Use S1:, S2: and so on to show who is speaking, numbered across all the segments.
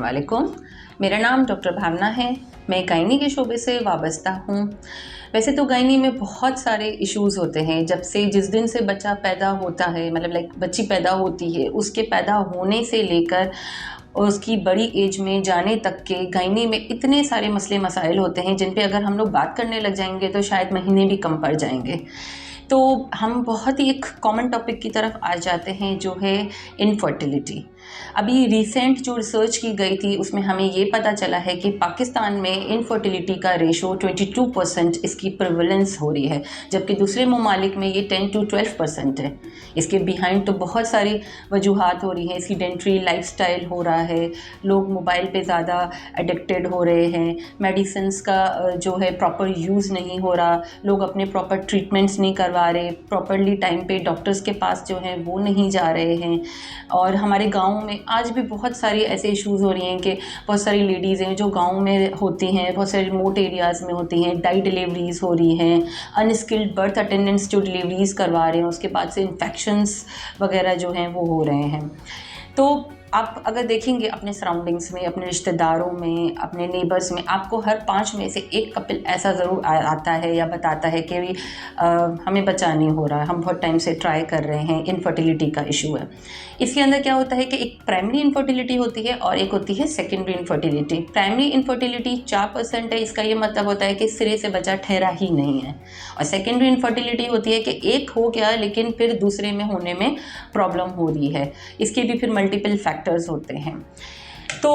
S1: वालेकुम। मेरा नाम डॉक्टर भावना है। मैं गायनी के शोबे से वाबस्ता हूँ। वैसे तो गायनी में बहुत सारे इश्यूज़ होते हैं। जब से जिस दिन से बच्चा पैदा होता है, मतलब बच्ची पैदा होती है, उसके पैदा होने से लेकर उसकी बड़ी एज में जाने तक के गायनी में इतने सारे मसले मसाइल होते हैं जिन पे अगर हम लोग बात करने लग जाएंगे तो शायद महीने भी कम पड़ जाएंगे। तो हम बहुत ही एक कॉमन टॉपिक की तरफ आ जाते हैं जो है इनफर्टिलिटी। अभी रिसेंट जो रिसर्च की गई थी उसमें हमें ये पता चला है कि पाकिस्तान में इनफर्टिलिटी का रेशो 22% इसकी प्रेवलेंस हो रही है, जबकि दूसरे ममालिक में ये 10 to 12% है। इसके बिहाइंड तो बहुत सारी वजूहात हो रही हैं। सीडेंट्री लाइफस्टाइल हो रहा है, लोग मोबाइल पे ज़्यादा एडिक्टेड हो रहे हैं, मेडिसिन्स का जो है प्रॉपर यूज़ नहीं हो रहा, लोग अपने प्रॉपर ट्रीटमेंट्स नहीं करवा रहे, प्रॉपरली टाइम पे डॉक्टर्स के पास जो हैं वो नहीं जा रहे हैं। और हमारे गाँव में आज भी बहुत सारी ऐसे इश्यूज़ हो रही हैं कि बहुत सारी लेडीज़ हैं जो गाँव में होती हैं, बहुत सारे रिमोट एरियाज़ में होती हैं, डाई डिलीवरीज़ हो रही हैं, अनस्किल्ड बर्थ अटेंडेंट्स जो डिलीवरीज़ करवा रहे हैं उसके बाद से इन्फेक्शंस वगैरह जो हैं वो हो रहे हैं। तो आप अगर देखेंगे अपने सराउंडिंग्स में, अपने रिश्तेदारों में, अपने नेबर्स में, आपको हर 5 में से एक कपल ऐसा ज़रूर आता है या बताता है कि भी हमें बच्चा नहीं हो रहा, हम बहुत टाइम से ट्राई कर रहे हैं, इनफर्टिलिटी का इशू है। इसके अंदर क्या होता है कि एक प्राइमरी इनफर्टिलिटी होती है और एक होती है सेकेंडरी इनफर्टिलिटी। प्राइमरी इनफर्टिलिटी 4% है, इसका ये मतलब होता है कि सिरे से बच्चा ठहरा ही नहीं है। और सेकेंडरी इनफर्टिलिटी होती है कि एक हो गया लेकिन फिर दूसरे में होने में प्रॉब्लम हो रही है। इसके भी फिर मल्टीपल फैक्टर्स होते हैं। तो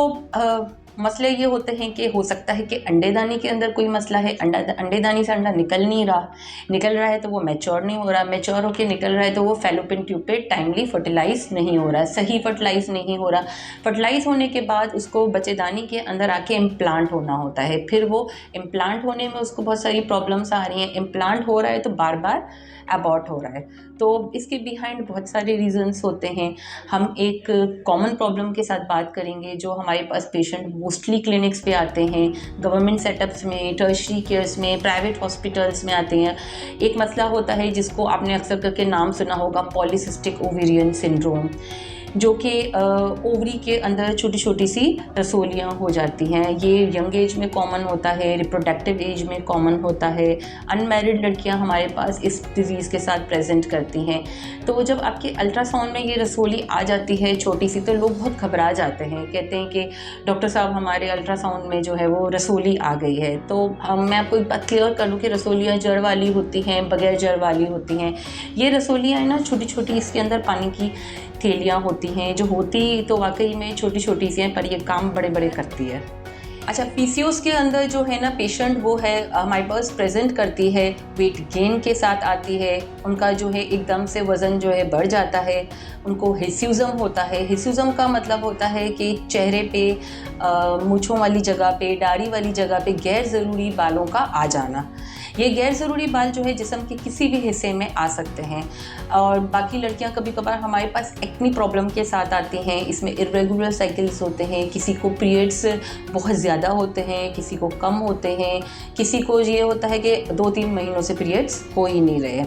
S1: मसले ये होते हैं कि हो सकता है कि अंडेदानी के अंदर कोई मसला है, अंडेदानी से अंडा निकल रहा है तो वो मैच्योर नहीं हो रहा, मैच्योर होकर निकल रहा है तो वो फैलोपियन ट्यूब पे टाइमली फर्टिलाइज नहीं हो रहा, सही फर्टिलाइज नहीं हो रहा। फर्टिलाइज होने के बाद उसको बच्चेदानी के अंदर आके इम्प्लांट होना होता है, फिर वो इम्प्लांट होने में उसको बहुत सारी प्रॉब्लम्स आ रही हैं। इम्प्लांट हो रहा है तो बार बार अबॉर्ट हो रहा है। तो इसके बिहाइंड बहुत सारे रीजंस होते हैं। हम एक कॉमन प्रॉब्लम के साथ बात करेंगे जो हमारे पास पेशेंट मोस्टली क्लिनिक्स पे आते हैं, गवर्नमेंट सेटअप्स में, टर्शरी केयर्स में, प्राइवेट हॉस्पिटल्स में आते हैं। एक मसला होता है जिसको आपने अक्सर करके नाम सुना होगा, पॉलीसिस्टिक ओवेरियन सिंड्रोम, जो कि ओवरी के अंदर छोटी छोटी सी रसोलियाँ हो जाती हैं। ये यंग एज में कॉमन होता है, रिप्रोडक्टिव एज में कॉमन होता है। अनमैरिड लड़कियां हमारे पास इस डिज़ीज़ के साथ प्रेजेंट करती हैं। तो जब आपके अल्ट्रासाउंड में ये रसोली आ जाती है छोटी सी, तो लोग बहुत घबरा जाते हैं, कहते हैं कि डॉक्टर साहब हमारे अल्ट्रासाउंड में जो है वो रसोली आ गई है। तो मैं आपको एक बात क्लियर कर लूँ कि रसोलियाँ जड़ वाली होती हैं, बगैर जड़ वाली होती हैं। ये रसोलियाँ हैं ना छोटी छोटी, इसके अंदर पानी की थैलियाँ होती हैं, जो होती तो वाकई में छोटी छोटी सी हैं पर ये काम बड़े बड़े करती है। अच्छा, पीसीओएस के अंदर जो है ना पेशेंट वो है हमारे पास प्रेजेंट करती है, वेट गेन के साथ आती है, उनका जो है एकदम से वज़न जो है बढ़ जाता है, उनको हिस्यूज़म होता है। हिस्यूज़म का मतलब होता है कि चेहरे पे, मूँछों वाली जगह पे, दाढ़ी वाली जगह पे गैर ज़रूरी बालों का आ जाना। ये गैर ज़रूरी बाल जो है जिस्म के किसी भी हिस्से में आ सकते हैं। और बाकी लड़कियां कभी कभार हमारे पास एक्नी प्रॉब्लम के साथ आती हैं, इसमें इर्रेगुलर साइकिल्स होते हैं, किसी को पीरियड्स बहुत ज़्यादा होते हैं, किसी को कम होते हैं, किसी को ये होता है कि 2-3 महीनों से पीरियड्स हो ही नहीं रहे।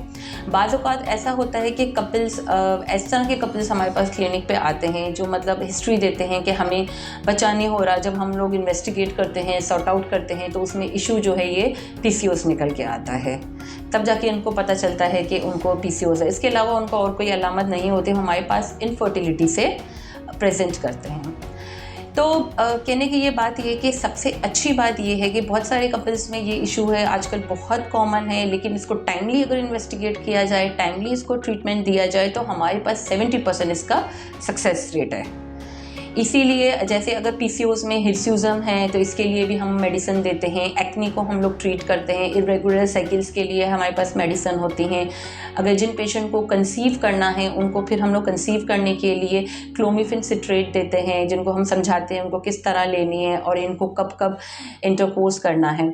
S1: बाज़ औक़ात ऐसा होता है कि कपल्स, इस तरह के कपल्स हमारे पास क्लिनिक पे आते हैं जो मतलब हिस्ट्री देते हैं कि हमें बच्चा नहीं हो रहा। जब हम लोग इन्वेस्टिगेट करते हैं, सॉर्ट आउट करते हैं, तो उसमें इशू जो है ये पीसीओएस निकल के आता है। तब जाके उनको पता चलता है कि उनको पीसीओएस है। इसके अलावा उनको और कोई अलामत नहीं होती, हमारे पास इनफर्टिलिटी से प्रेजेंट करते हैं। तो कहने की ये बात ये है कि सबसे अच्छी बात ये है कि बहुत सारे कपल्स में ये इशू है, आजकल बहुत कॉमन है, लेकिन इसको टाइमली अगर इन्वेस्टिगेट किया जाए, टाइमली इसको ट्रीटमेंट दिया जाए तो हमारे पास 70% इसका सक्सेस रेट है। इसीलिए जैसे अगर पीसीओएस में हिर्स्यूज़म है तो इसके लिए भी हम मेडिसिन देते हैं, एक्नी को हम लोग ट्रीट करते हैं, इर्रेगुलर साइकिल्स के लिए हमारे पास मेडिसिन होती हैं। अगर जिन पेशेंट को कंसीव करना है उनको फिर हम लोग कंसीव करने के लिए क्लोमिफेन सिट्रेट देते हैं, जिनको हम समझाते हैं उनको किस तरह लेनी है और इनको कब कब इंटरकोर्स करना है।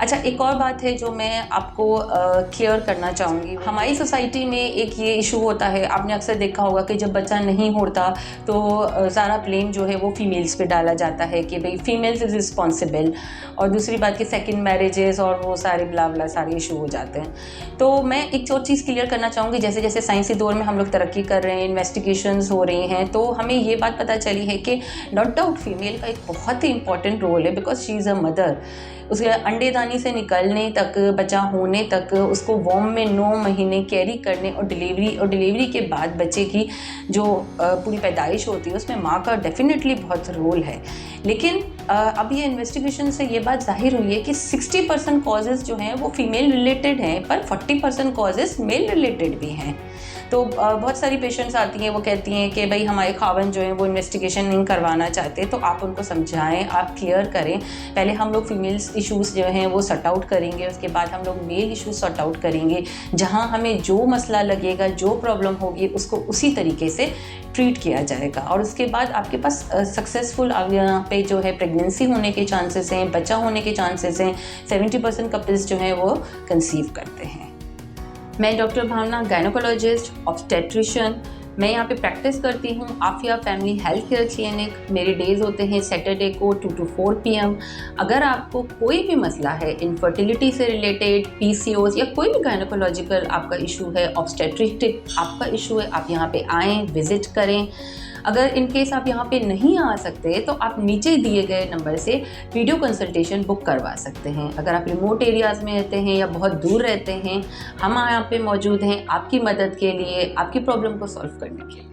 S1: अच्छा, एक और बात है जो मैं आपको क्लियर करना चाहूँगी। हमारी सोसाइटी में एक ये इशू होता है, आपने अक्सर देखा होगा कि जब बच्चा नहीं होता तो सारा ब्लेम जो है वो फीमेल्स पे डाला जाता है कि भाई फीमेल्स इज़ रिस्पॉन्सिबल, और दूसरी बात कि सेकंड मैरिजेस और वो सारे ब्ला ब्ला सारे इशू हो जाते हैं। तो मैं एक और चीज़ क्लियर करना चाहूँगी, जैसे जैसे साइंसी दौर में हम लोग तरक्की कर रहे हैं, इन्वेस्टिगेशंस हो रही हैं, तो हमें ये बात पता चली है कि नॉट डाउट फीमेल का एक बहुत ही इंपॉर्टेंट रोल है, because she is a mother. उसके अंडेदानी से निकलने तक, बच्चा होने तक, उसको वॉर्म में 9 महीने कैरी करने और डिलीवरी के बाद बच्चे की जो पूरी पैदाइश होती है उसमें माँ का डेफिनेटली बहुत रोल है। लेकिन अब ये इन्वेस्टिगेशन से ये बात जाहिर हुई है कि 60% कॉजेज़ जो हैं वो फीमेल रिलेटेड हैं, पर 40% कॉजेज़ मेल रिलेटेड भी हैं। तो बहुत सारी पेशेंट्स आती हैं, वो कहती हैं कि भाई हमारे खावन जो हैं वो इन्वेस्टिगेशन नहीं करवाना चाहते, तो आप उनको समझाएं, आप क्लियर करें। पहले हम लोग फीमेल्स इश्यूज़ जो हैं वो सॉर्ट आउट करेंगे, उसके बाद हम लोग मेल इश्यूज सॉर्ट आउट करेंगे। जहां हमें जो मसला लगेगा, जो प्रॉब्लम होगी, उसको उसी तरीके से ट्रीट किया जाएगा, और उसके बाद आपके पास सक्सेसफुल यहाँ पे जो है प्रेगनेंसी होने के चांसेस हैं, बच्चा होने के चांसेस हैं। 70% कपल्स जो हैं वो कंसीव करते हैं। मैं डॉक्टर भावना, गायनोकोलॉजिस्ट, ऑब्स्टेट्रिशियन, मैं यहाँ पे प्रैक्टिस करती हूँ Afia family health care clinic. मेरे डेज़ होते हैं सैटरडे को 2 to 4 PM। अगर आपको कोई भी मसला है इनफर्टिलिटी से रिलेटेड, PCOS या कोई भी गायनोकोलॉजिकल आपका इशू है, ऑब्स्टेट्रिक आपका इशू है, आप यहाँ पे आएँ, विज़िट करें। अगर इन केस आप यहाँ पे नहीं आ सकते तो आप नीचे दिए गए नंबर से वीडियो कंसल्टेशन बुक करवा सकते हैं। अगर आप रिमोट एरियाज़ में रहते हैं या बहुत दूर रहते हैं, हम यहाँ पे मौजूद हैं आपकी मदद के लिए, आपकी प्रॉब्लम को सॉल्व करने के लिए।